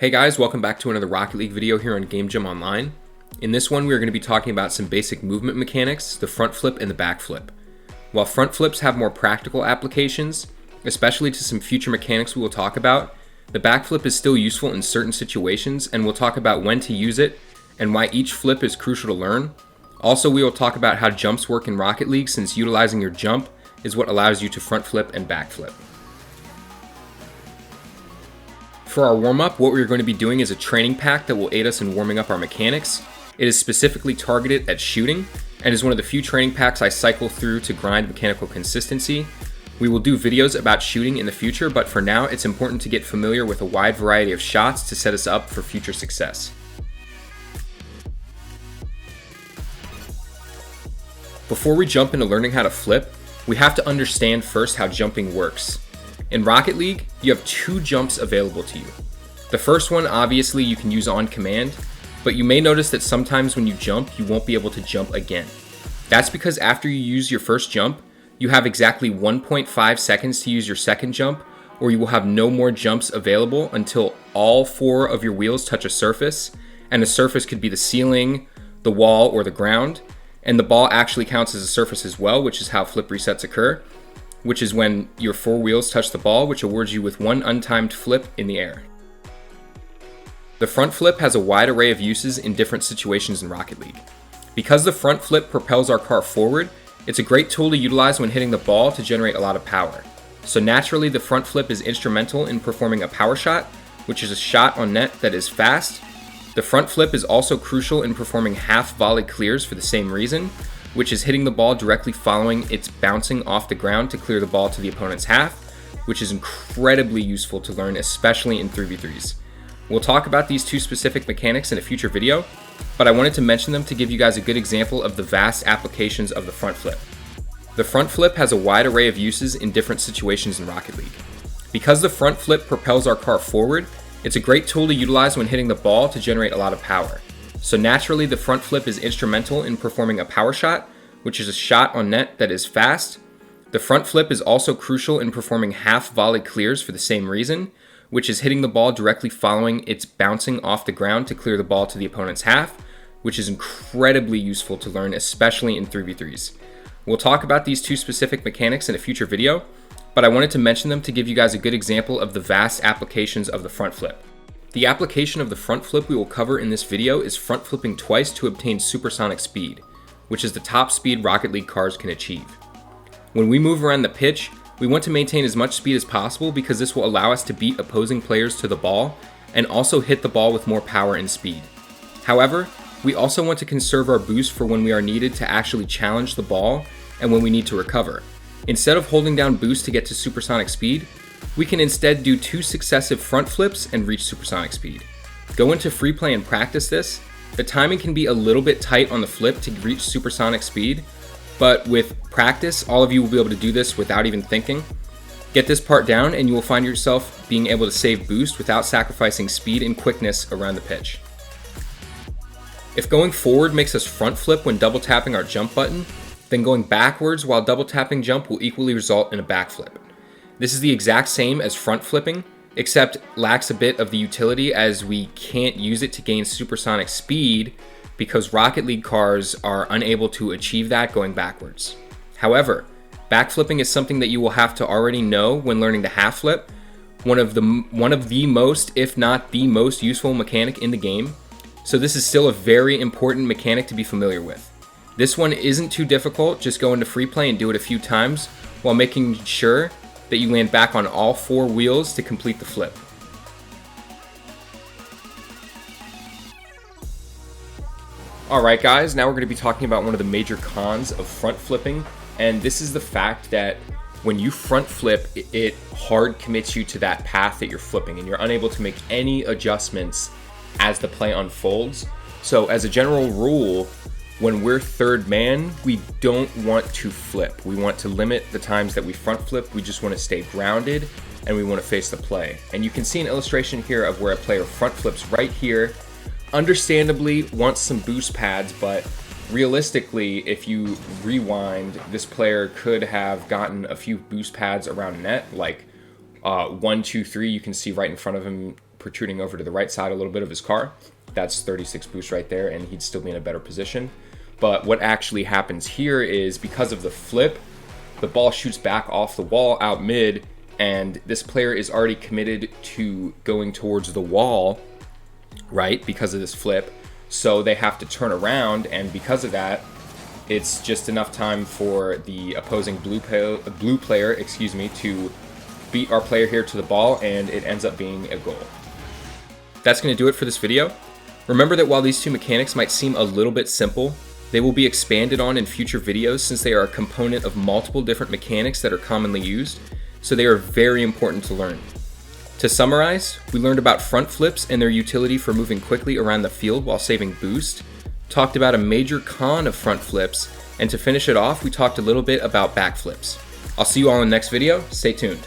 Hey guys, welcome back to another Rocket League video here on Game Jam Online. In this one, we're going to be talking about some basic movement mechanics, the front flip and the back flip. While front flips have more practical applications, especially to some future mechanics we will talk about, the back flip is still useful in certain situations, and we'll talk about when to use it and why each flip is crucial to learn. Also, we will talk about how jumps work in Rocket League, since utilizing your jump is what allows you to front flip and back flip. For our warm-up, what we're going to be doing is a training pack that will aid us in warming up our mechanics. It is specifically targeted at shooting, and is one of the few training packs I cycle through to grind mechanical consistency. We will do videos about shooting in the future, but for now, it's important to get familiar with a wide variety of shots to set us up for future success. Before we jump into learning how to flip, we have to understand first how jumping works. In Rocket League, you have two jumps available to you. The first one, obviously, you can use on command, but you may notice that sometimes when you jump, you won't be able to jump again. That's because after you use your first jump, you have exactly 1.5 seconds to use your second jump, or you will have no more jumps available until all four of your wheels touch a surface, and the surface could be the ceiling, the wall, or the ground, and the ball actually counts as a surface as well, which is how flip resets occur, which is when your four wheels touch the ball, which awards you with one untimed flip in the air. The front flip has a wide array of uses in different situations in Rocket League. Because the front flip propels our car forward, it's a great tool to utilize when hitting the ball to generate a lot of power. So naturally, the front flip is instrumental in performing a power shot, which is a shot on net that is fast. The front flip is also crucial in performing half volley clears for the same reason, which is hitting the ball directly following its bouncing off the ground to clear the ball to the opponent's half, which is incredibly useful to learn, especially in 3v3s. We'll talk about these two specific mechanics in a future video, but I wanted to mention them to give you guys a good example of the vast applications of the front flip. The front flip has a wide array of uses in different situations in Rocket League. Because the front flip propels our car forward, it's a great tool to utilize when hitting the ball to generate a lot of power. So naturally, the front flip is instrumental in performing a power shot, which is a shot on net that is fast. The front flip is also crucial in performing half volley clears for the same reason, which is hitting the ball directly following its bouncing off the ground to clear the ball to the opponent's half, which is incredibly useful to learn, especially in 3v3s. We'll talk about these two specific mechanics in a future video, but I wanted to mention them to give you guys a good example of the vast applications of the front flip. The application of the front flip we will cover in this video is front flipping twice to obtain supersonic speed, which is the top speed Rocket League cars can achieve. When we move around the pitch, we want to maintain as much speed as possible because this will allow us to beat opposing players to the ball and also hit the ball with more power and speed. However, we also want to conserve our boost for when we are needed to actually challenge the ball and when we need to recover. Instead of holding down boost to get to supersonic speed, we can instead do two successive front flips and reach supersonic speed. Go into free play and practice this. The timing can be a little bit tight on the flip to reach supersonic speed, but with practice, all of you will be able to do this without even thinking. Get this part down and you will find yourself being able to save boost without sacrificing speed and quickness around the pitch. If going forward makes us front flip when double tapping our jump button, then going backwards while double tapping jump will equally result in a backflip. This is the exact same as front flipping, except lacks a bit of the utility as we can't use it to gain supersonic speed because Rocket League cars are unable to achieve that going backwards. However, backflipping is something that you will have to already know when learning the half flip, one of the most, if not the most useful mechanic in the game. So this is still a very important mechanic to be familiar with. This one isn't too difficult, just go into free play and do it a few times while making sure that you land back on all four wheels to complete the flip. Alright guys, now we're going to be talking about one of the major cons of front flipping, and this is the fact that when you front flip, it hard commits you to that path that you're flipping, and you're unable to make any adjustments as the play unfolds. So as a general rule, when we're third man, we don't want to flip. We want to limit the times that we front flip. We just want to stay grounded and we want to face the play. And you can see an illustration here of where a player front flips right here. Understandably wants some boost pads, but realistically, if you rewind, this player could have gotten a few boost pads around net, like 1, 2, 3, you can see right in front of him protruding over to the right side a little bit of his car. That's 36 boost right there, and he'd still be in a better position. But what actually happens here is because of the flip, the ball shoots back off the wall out mid, and this player is already committed to going towards the wall, right, because of this flip. So they have to turn around, and because of that, it's just enough time for the opposing blue player, to beat our player here to the ball, and it ends up being a goal. That's going to do it for this video. Remember that while these two mechanics might seem a little bit simple, they will be expanded on in future videos since they are a component of multiple different mechanics that are commonly used, so they are very important to learn. To summarize, we learned about front flips and their utility for moving quickly around the field while saving boost, talked about a major con of front flips, and to finish it off, we talked a little bit about backflips. I'll see you all in the next video. Stay tuned.